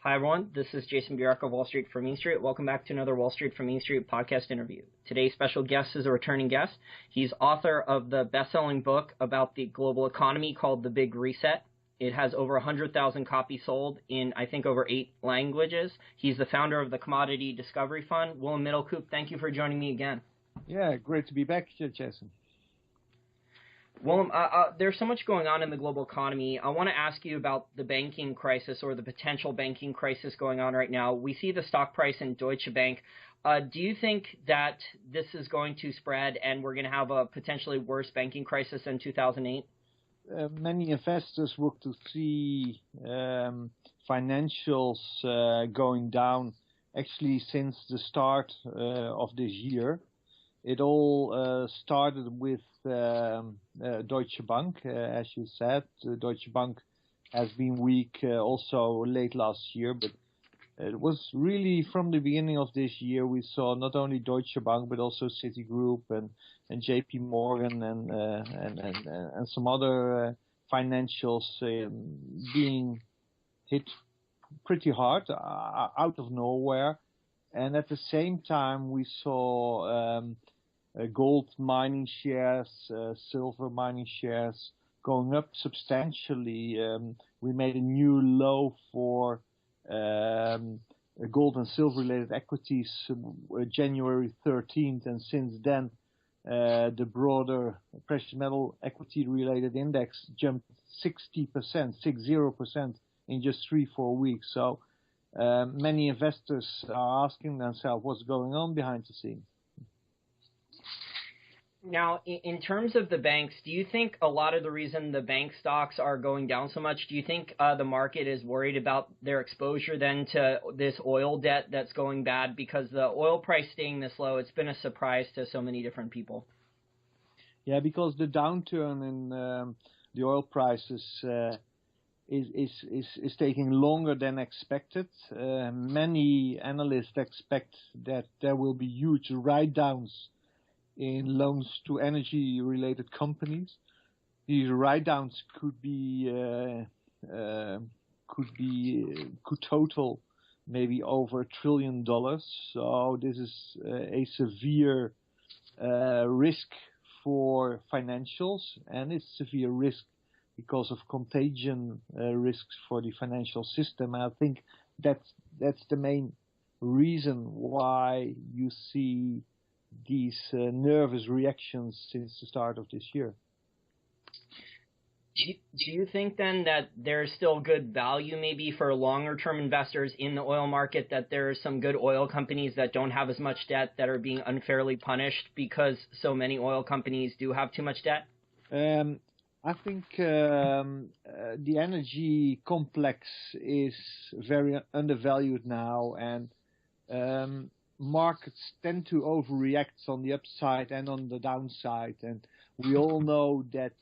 Hi, everyone. This is Jason Bjork of Wall Street from Main Street. Welcome back to another Wall Street from Main Street podcast interview. Today's special guest is a returning guest. He's author of the best-selling book about the global economy called The Big Reset. It has over 100,000 copies sold in, I think, over 8 languages. He's the founder of the Commodity Discovery Fund. Willem Middelkoop, thank you for joining me again. Yeah, great to be back here, Jason. Willem, there's so much going on in the global economy. I want to ask you about the banking crisis or the potential banking crisis going on right now. We see the stock price in Deutsche Bank. Do you think that this is going to spread and we're going to have a potentially worse banking crisis than 2008? Many investors look to see financials going down actually since the start of this year. It all started with Deutsche Bank, as you said. Deutsche Bank has been weak also late last year, but it was really from the beginning of this year we saw not only Deutsche Bank but also Citigroup and JP Morgan and some other financials being hit pretty hard out of nowhere. And at the same time we saw gold mining shares, silver mining shares going up substantially. We made a new low for gold and silver related equities January 13th, and since then the broader precious metal equity related index jumped 60% in just 3-4 weeks. So many investors are asking themselves what's going on behind the scenes. Now, in terms of the banks, do you think a lot of the reason the bank stocks are going down so much, do you think the market is worried about their exposure then to this oil debt that's going bad? Because the oil price staying this low, it's been a surprise to so many different people. Yeah, because the downturn in the oil prices is taking longer than expected. Many analysts expect that there will be huge write-downs in loans to energy-related companies. These write-downs could total maybe over $1 trillion. So this is a severe risk for financials, and it's severe risk because of contagion risks for the financial system. And I think that's the main reason why you see these nervous reactions since the start of this year. Do you think then that there's still good value maybe for longer term investors in the oil market, that there are some good oil companies that don't have as much debt that are being unfairly punished because so many oil companies do have too much debt? I think the energy complex is very undervalued now, and markets tend to overreact on the upside and on the downside, and we all know that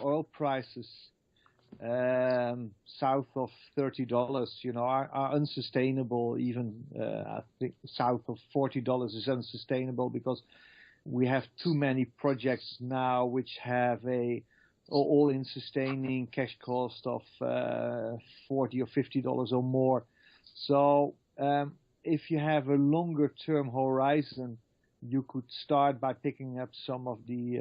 oil prices south of $30, are unsustainable. Even I think south of $40 is unsustainable because we have too many projects now which have a all-in sustaining cash cost of $40 or $50 or more. So if you have a longer-term horizon, you could start by picking up some of the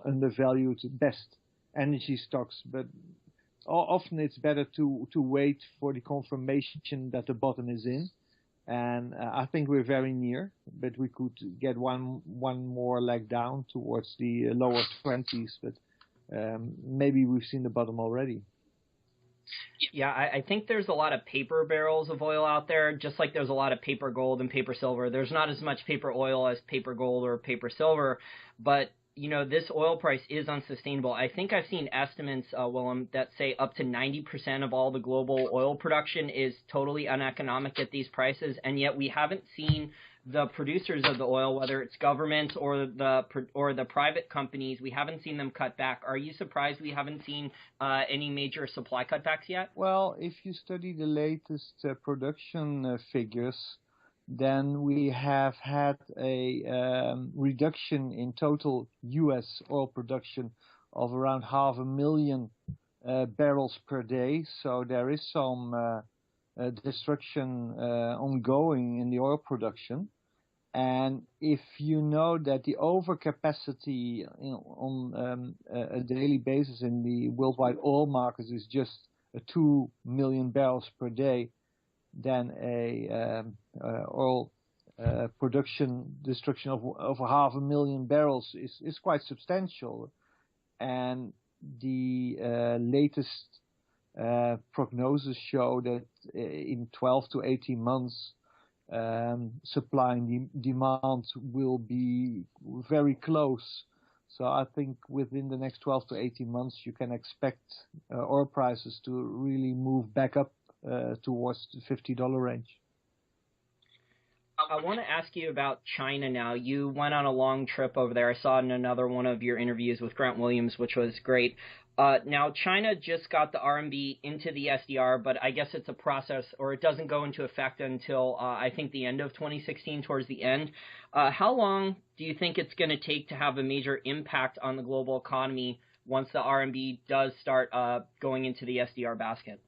undervalued best energy stocks. But often it's better to wait for the confirmation that the bottom is in. And I think we're very near, but we could get one more leg down towards the lower 20s. But maybe we've seen the bottom already. Yeah, I think there's a lot of paper barrels of oil out there, just like there's a lot of paper gold and paper silver. There's not as much paper oil as paper gold or paper silver, but this oil price is unsustainable. I think I've seen estimates, Willem, that say up to 90% of all the global oil production is totally uneconomic at these prices, and yet we haven't seen the producers of the oil, whether it's governments or the private companies, we haven't seen them cut back. Are you surprised we haven't seen any major supply cutbacks yet? Well, if you study the latest production figures, then we have had a reduction in total U.S. oil production of around 500,000 barrels per day. So there is some destruction ongoing in the oil production. And if you know that the overcapacity on a daily basis in the worldwide oil markets is just 2 million barrels per day, then a oil production destruction of 500,000 barrels is quite substantial. And the latest prognosis show that in 12 to 18 months, supply and demand will be very close. So I think within the next 12 to 18 months, you can expect oil prices to really move back up towards the $50 range. I want to ask you about China now. You went on a long trip over there. I saw in another one of your interviews with Grant Williams, which was great. Now, China just got the RMB into the SDR, but I guess it's a process, or it doesn't go into effect until, I think, the end of 2016, towards the end. How long do you think it's going to take to have a major impact on the global economy once the RMB does start going into the SDR basket?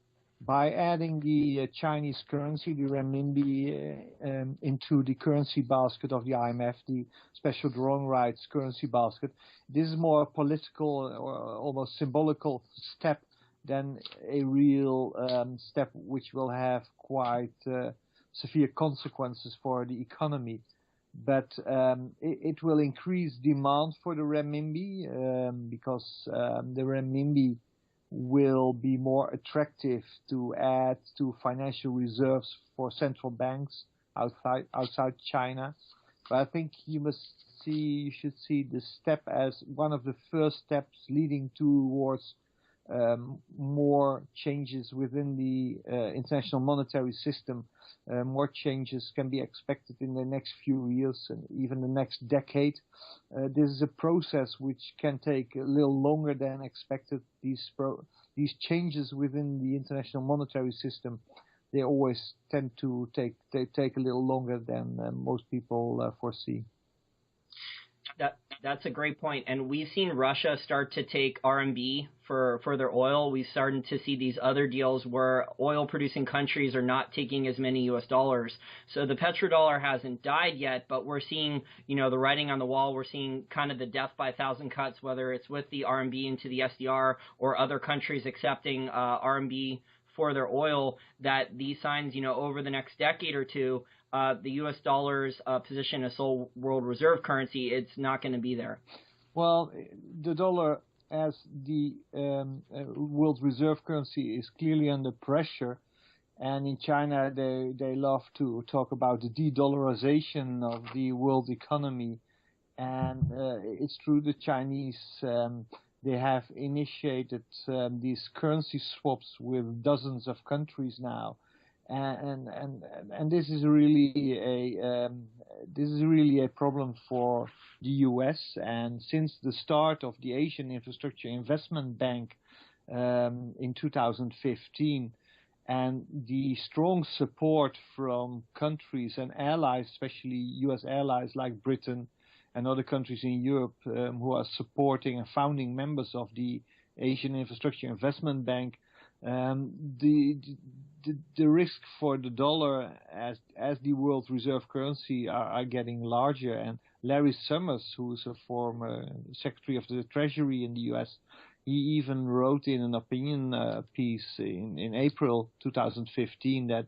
By adding the Chinese currency, the renminbi, into the currency basket of the IMF, the special drawing rights currency basket, this is more a political or almost symbolical step than a real step which will have quite severe consequences for the economy. But it will increase demand for the renminbi because the renminbi will be more attractive to add to financial reserves for central banks outside China. But I think you should see this step as one of the first steps leading towards more changes within the international monetary system. More changes can be expected in the next few years and even the next decade. This is a process which can take a little longer than expected. These changes within the international monetary system, they always tend to take a little longer than most people foresee. That's a great point. And we've seen Russia start to take RMB for their oil. We've started to see these other deals where oil-producing countries are not taking as many U.S. dollars. So the petrodollar hasn't died yet, but we're seeing, the writing on the wall. We're seeing kind of the death by 1,000 cuts, whether it's with the RMB into the SDR or other countries accepting RMB for their oil, that these signs, over the next decade or two, the U.S. dollar's position as sole world reserve currency, it's not going to be there. Well, the dollar as the world reserve currency is clearly under pressure. And in China, they love to talk about the de-dollarization of the world economy. And it's true, the Chinese, they have initiated these currency swaps with dozens of countries now. And this is really a problem for the U.S. And since the start of the Asian Infrastructure Investment Bank in 2015, and the strong support from countries and allies, especially U.S. allies like Britain and other countries in Europe who are supporting and founding members of the Asian Infrastructure Investment Bank, the risk for the dollar as the world reserve currency are getting larger. And Larry Summers, who is a former Secretary of the Treasury in the U.S., he even wrote in an opinion piece in April 2015 that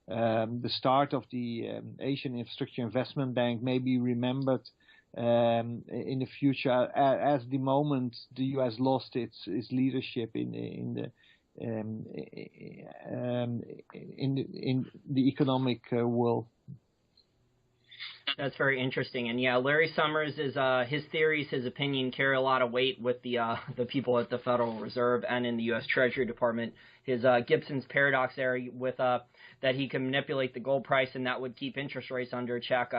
the start of the Asian Infrastructure Investment Bank may be remembered in the future as the moment the U.S. lost its leadership in the economic world. That's very interesting. And yeah, Larry Summers is his theories, his opinion carry a lot of weight with the people at the Federal Reserve and in the U.S. Treasury Department. His Gibson's paradox there with that he can manipulate the gold price and that would keep interest rates under check.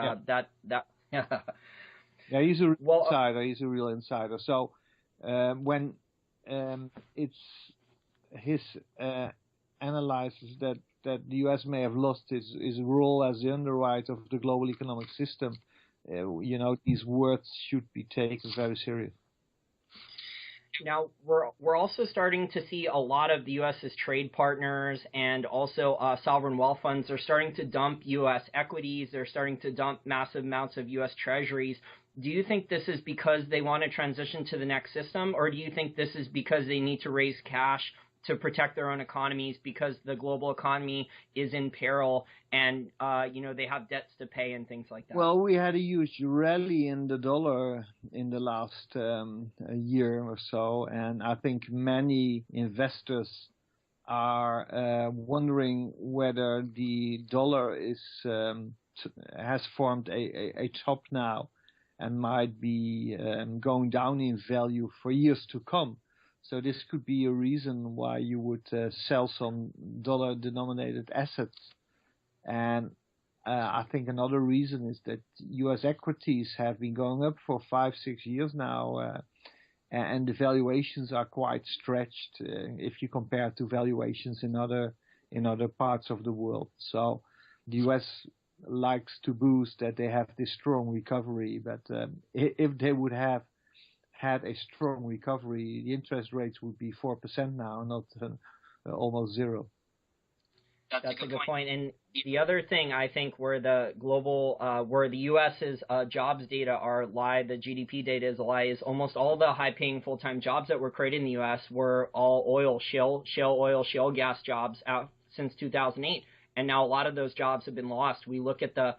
Yeah, he's a real insider. He's a real insider. So when it's his analysis that the U.S. may have lost his role as the underwriter of the global economic system, these words should be taken very serious. Now, we're also starting to see a lot of the U.S.'s trade partners and also sovereign wealth funds are starting to dump U.S. equities. They're starting to dump massive amounts of U.S. treasuries. Do you think this is because they want to transition to the next system, or do you think this is because they need to raise cash to protect their own economies because the global economy is in peril and, they have debts to pay and things like that? Well, we had a huge rally in the dollar in the last year or so, and I think many investors are wondering whether the dollar has formed a top now and might be going down in value for years to come. So this could be a reason why you would sell some dollar-denominated assets. And I think another reason is that U.S. equities have been going up for 5-6 years now, and the valuations are quite stretched if you compare to valuations in other parts of the world. So the U.S. likes to boost that they have this strong recovery, but if they would have had a strong recovery, the interest rates would be 4% now, not almost zero. That's a good point. And the other thing I think where the U.S.'s jobs data are lie, the GDP data is a lie, is almost all the high-paying full-time jobs that were created in the U.S. were all shale oil, shale gas jobs out since 2008. And now a lot of those jobs have been lost. We look at the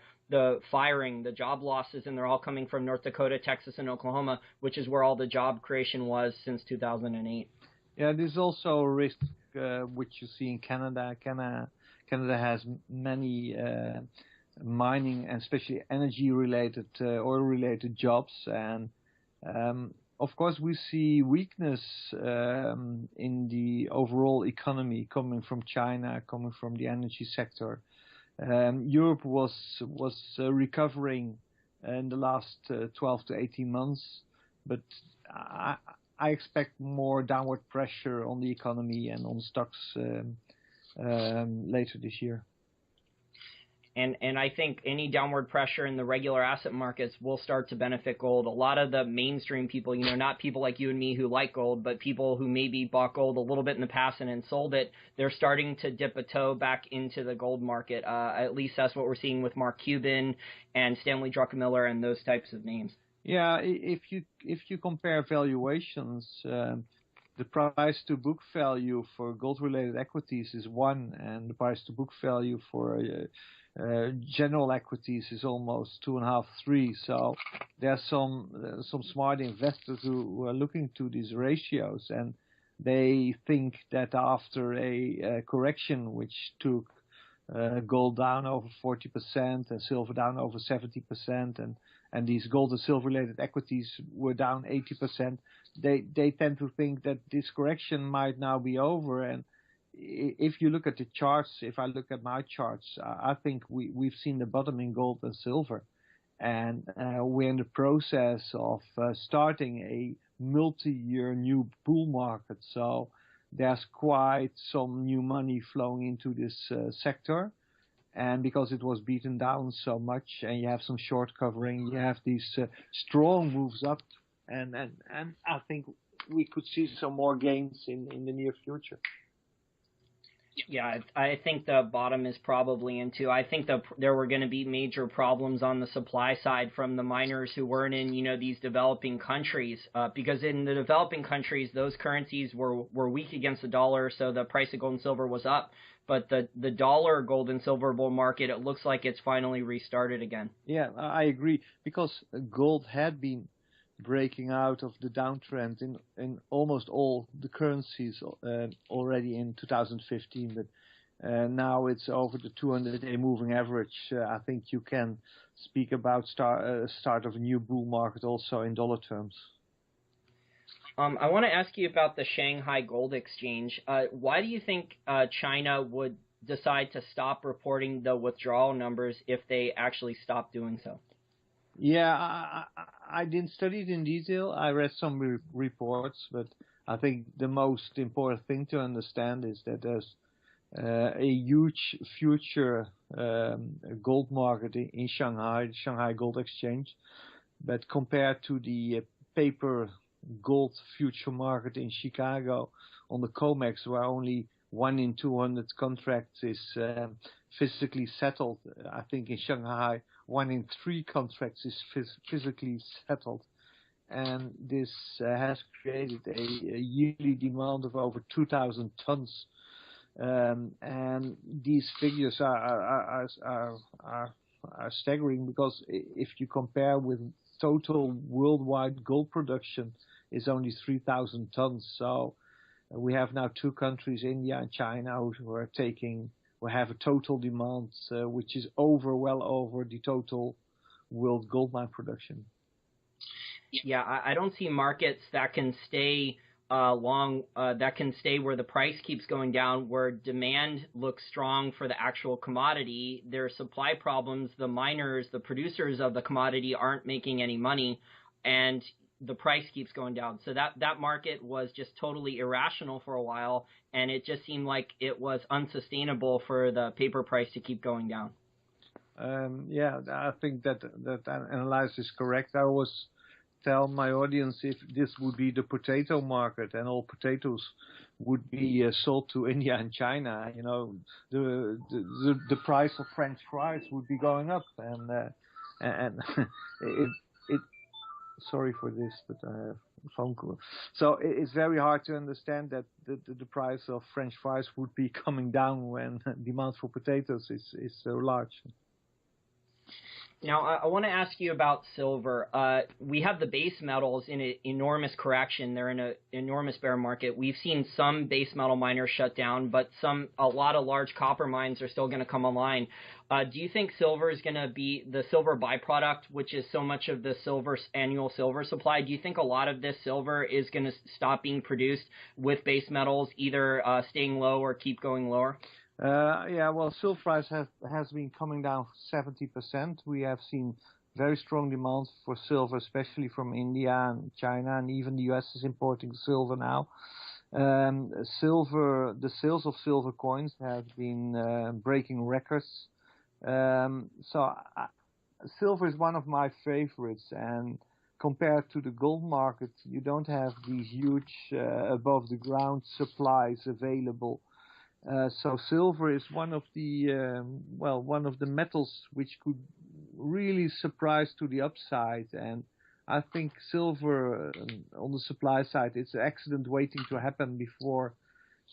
firing, the job losses, and they're all coming from North Dakota, Texas, and Oklahoma, which is where all the job creation was since 2008. Yeah, there's also a risk which you see in Canada. Canada has many mining and especially energy-related, oil-related jobs, and of course we see weakness in the overall economy coming from China, coming from the energy sector. Europe was recovering in the last 12 to 18 months, but I expect more downward pressure on the economy and on stocks later this year. And I think any downward pressure in the regular asset markets will start to benefit gold. A lot of the mainstream people, not people like you and me who like gold, but people who maybe bought gold a little bit in the past and then sold it, they're starting to dip a toe back into the gold market. At least that's what we're seeing with Mark Cuban and Stanley Druckenmiller and those types of names. Yeah, if you compare valuations, the price to book value for gold-related equities is 1, and the price to book value for general equities is almost 2.5, 3. So there are some smart investors who are looking to these ratios, and they think that after a correction which took gold down over 40% and silver down over 70%, and these gold and silver-related equities were down 80%, they tend to think that this correction might now be over. And if you look at the charts, if I look at my charts, I think we've seen the bottom in gold and silver, and we're in the process of starting a multi-year new bull market. So there's quite some new money flowing into this sector, and because it was beaten down so much, and you have some short covering, you have these strong moves up, and I think we could see some more gains in the near future. Yeah, I think the bottom is probably into. I think there were going to be major problems on the supply side from the miners who weren't in, these developing countries, because in the developing countries, those currencies were weak against the dollar, so the price of gold and silver was up. But the dollar gold and silver bull market, it looks like it's finally restarted again. Yeah, I agree, because gold had been breaking out of the downtrend in almost all the currencies already in 2015, but now it's over the 200-day moving average. I think you can speak about start of a new bull market also in dollar terms. I want to ask you about the Shanghai Gold Exchange. Why do you think China would decide to stop reporting the withdrawal numbers if they actually stop doing so? Yeah, I didn't study it in detail. I read some reports, but I think the most important thing to understand is that there's a huge future gold market in Shanghai, the Shanghai Gold Exchange. But compared to the paper gold future market in Chicago on the COMEX, where only 1 in 200 contracts is physically settled. I think in Shanghai, 1 in 3 contracts is physically settled. And this has created a yearly demand of over 2,000 tons. And these figures are staggering, because if you compare with total worldwide gold production is only 3,000 tons. So we have now 2 countries, India and China, who have a total demand which is well over the total world gold mine production. Yeah, I don't see markets that can stay that can stay where the price keeps going down, where demand looks strong for the actual commodity. There are supply problems. The miners, the producers of the commodity aren't making any money, and the price keeps going down. So that market was just totally irrational for a while, and it just seemed like it was unsustainable for the paper price to keep going down. Yeah, I think that analysis is correct. I always tell my audience, if this would be the potato market and all potatoes would be sold to India and China, the price of French fries would be going up, and sorry for this, but I have a phone call. So it's very hard to understand that the price of French fries would be coming down when demand for potatoes is so large. Now, I want to ask you about silver. We have the base metals in an enormous correction. They're in an enormous bear market. We've seen some base metal miners shut down, but a lot of large copper mines are still going to come online. Do you think silver is going to be the silver byproduct, which is so much of the annual silver supply? Do you think a lot of this silver is going to stop being produced with base metals, either staying low or keep going lower? Yeah, well, silver price has been coming down 70%. We have seen very strong demand for silver, especially from India and China, and even the US is importing silver now. The sales of silver coins have been breaking records. Silver is one of my favorites, and compared to the gold market, you don't have these huge above the ground supplies available. So silver is one of the metals which could really surprise to the upside, and I think silver on the supply side, it's an accident waiting to happen before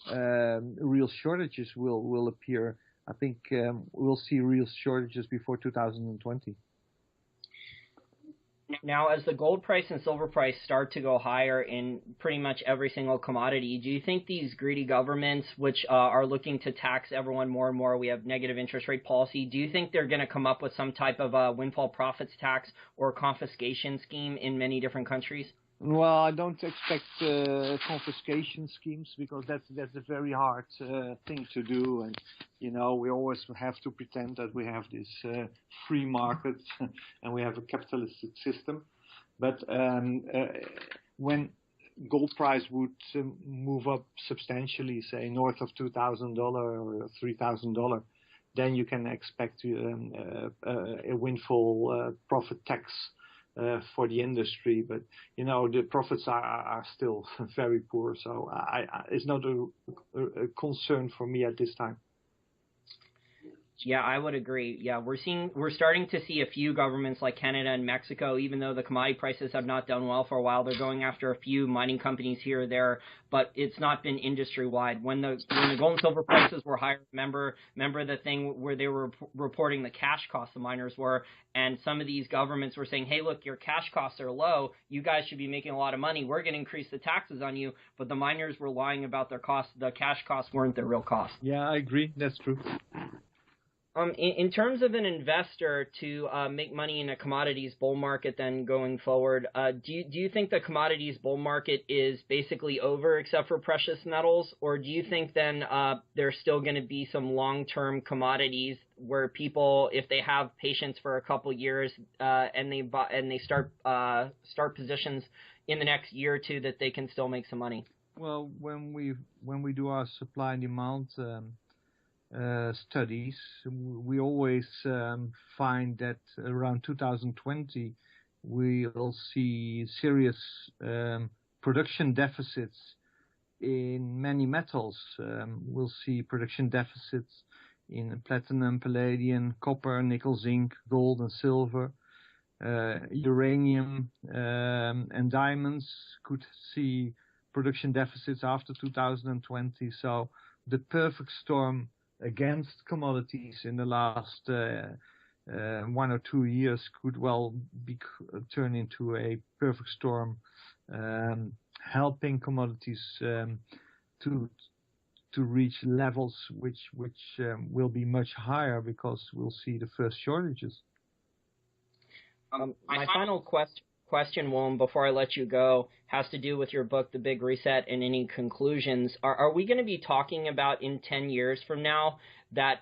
real shortages will appear. I think we'll see real shortages before 2020. Now, as the gold price and silver price start to go higher in pretty much every single commodity, do you think these greedy governments, which are looking to tax everyone more and more, we have negative interest rate policy, do you think they're going to come up with some type of windfall profits tax or confiscation scheme in many different countries? Well, I don't expect confiscation schemes, because that's a very hard thing to do, and we always have to pretend that we have this free market and we have a capitalistic system. But when gold price would move up substantially, say north of $2,000 or $3,000, then you can expect a windfall profit tax for the industry, but the profits are still very poor, so it's not a concern for me at this time. Yeah, I would agree. Yeah, we're starting to see a few governments like Canada and Mexico, even though the commodity prices have not done well for a while, they're going after a few mining companies here or there, but it's not been industry wide. When the gold and silver prices were higher, remember the thing where they were reporting the cash costs the miners were, and some of these governments were saying, hey, look, your cash costs are low, you guys should be making a lot of money, we're going to increase the taxes on you, but the miners were lying about their costs. The cash costs weren't their real costs. Yeah, I agree. That's true. In terms of an investor to make money in a commodities bull market then going forward, do you think the commodities bull market is basically over except for precious metals, or do you think then there's still going to be some long-term commodities where people, if they have patience for a couple years and they start positions in the next year or two, that they can still make some money? Well, when we do our supply and demand studies, we always find that around 2020 we'll see serious production deficits in many metals. We'll see production deficits in platinum, palladium, copper, nickel, zinc, gold, and silver. Uranium and diamonds could see production deficits after 2020. So the perfect storm against commodities in the last 1 or 2 years could well turn into a perfect storm, helping commodities to reach levels which will be much higher, because we'll see the first shortages. My final question, Willem, before I let you go, has to do with your book, The Big Reset, and any conclusions. Are we going to be talking about in 10 years from now that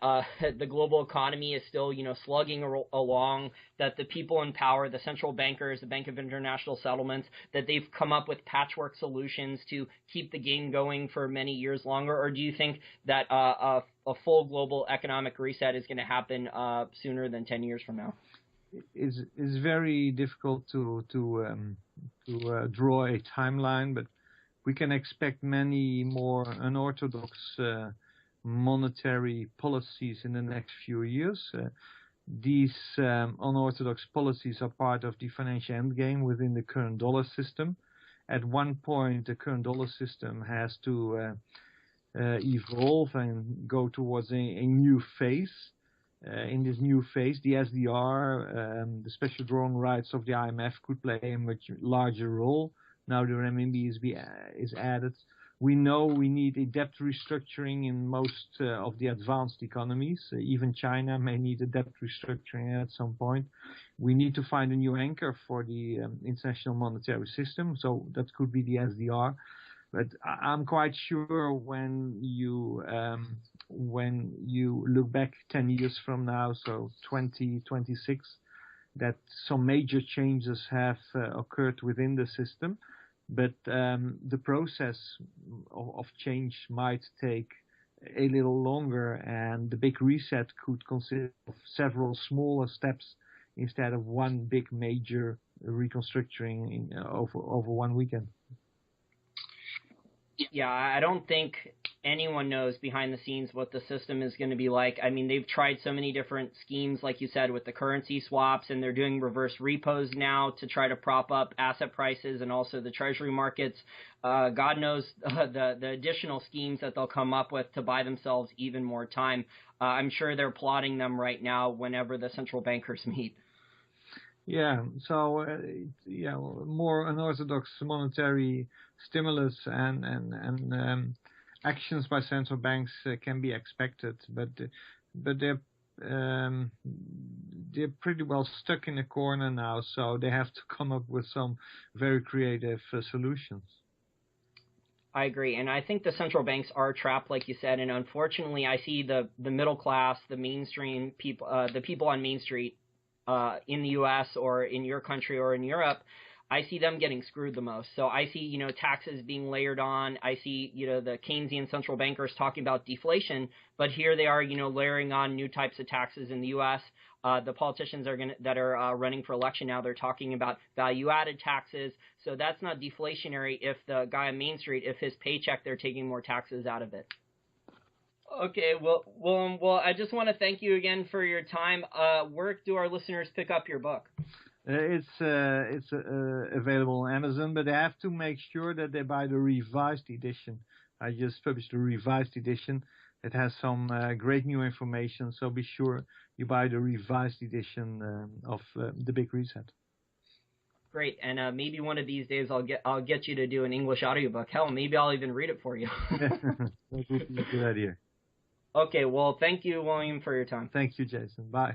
the global economy is still, slugging along, that the people in power, the central bankers, the Bank of International Settlements, that they've come up with patchwork solutions to keep the game going for many years longer? Or do you think that a full global economic reset is going to happen sooner than 10 years from now? Is very difficult to draw a timeline, but we can expect many more unorthodox monetary policies in the next few years. These unorthodox policies are part of the financial endgame within the current dollar system. At one point, the current dollar system has to evolve and go towards a new phase. In this new phase, the SDR, the special drawing rights of the IMF, could play a much larger role. Now the renminbi is added. We know we need a debt restructuring in most of the advanced economies. Even China may need a debt restructuring at some point. We need to find a new anchor for the international monetary system, so that could be the SDR. But I'm quite sure when you look back 10 years from now, so 2026, that some major changes have occurred within the system. But the process of change might take a little longer, and the big reset could consist of several smaller steps instead of one big major reconstructing over one weekend. Yeah, I don't think anyone knows behind the scenes what the system is going to be like. I mean, they've tried so many different schemes, like you said, with the currency swaps, and they're doing reverse repos now to try to prop up asset prices and also the treasury markets. God knows the additional schemes that they'll come up with to buy themselves even more time. I'm sure they're plotting them right now whenever the central bankers meet. Yeah, so more unorthodox monetary stimulus and actions by central banks can be expected, but they're pretty well stuck in a corner now, so they have to come up with some very creative solutions. I agree, and I think the central banks are trapped, like you said, and unfortunately I see the middle class, the mainstream people, the people on Main Street in the U.S. or in your country or in Europe, I see them getting screwed the most. So I see, taxes being layered on. I see, the Keynesian central bankers talking about deflation, but here they are, layering on new types of taxes in the U.S. The politicians that are running for election now, they're talking about value-added taxes. So that's not deflationary if the guy on Main Street, if his paycheck, they're taking more taxes out of it. Okay, well, I just want to thank you again for your time. Where do our listeners pick up your book? It's available on Amazon, but they have to make sure that they buy the revised edition. I just published a revised edition. It has some great new information, so be sure you buy the revised edition of The Big Reset. Great, and maybe one of these days I'll get you to do an English audiobook. Hell, maybe I'll even read it for you. That would be a good idea. Okay, well, thank you, William, for your time. Thank you, Jason. Bye.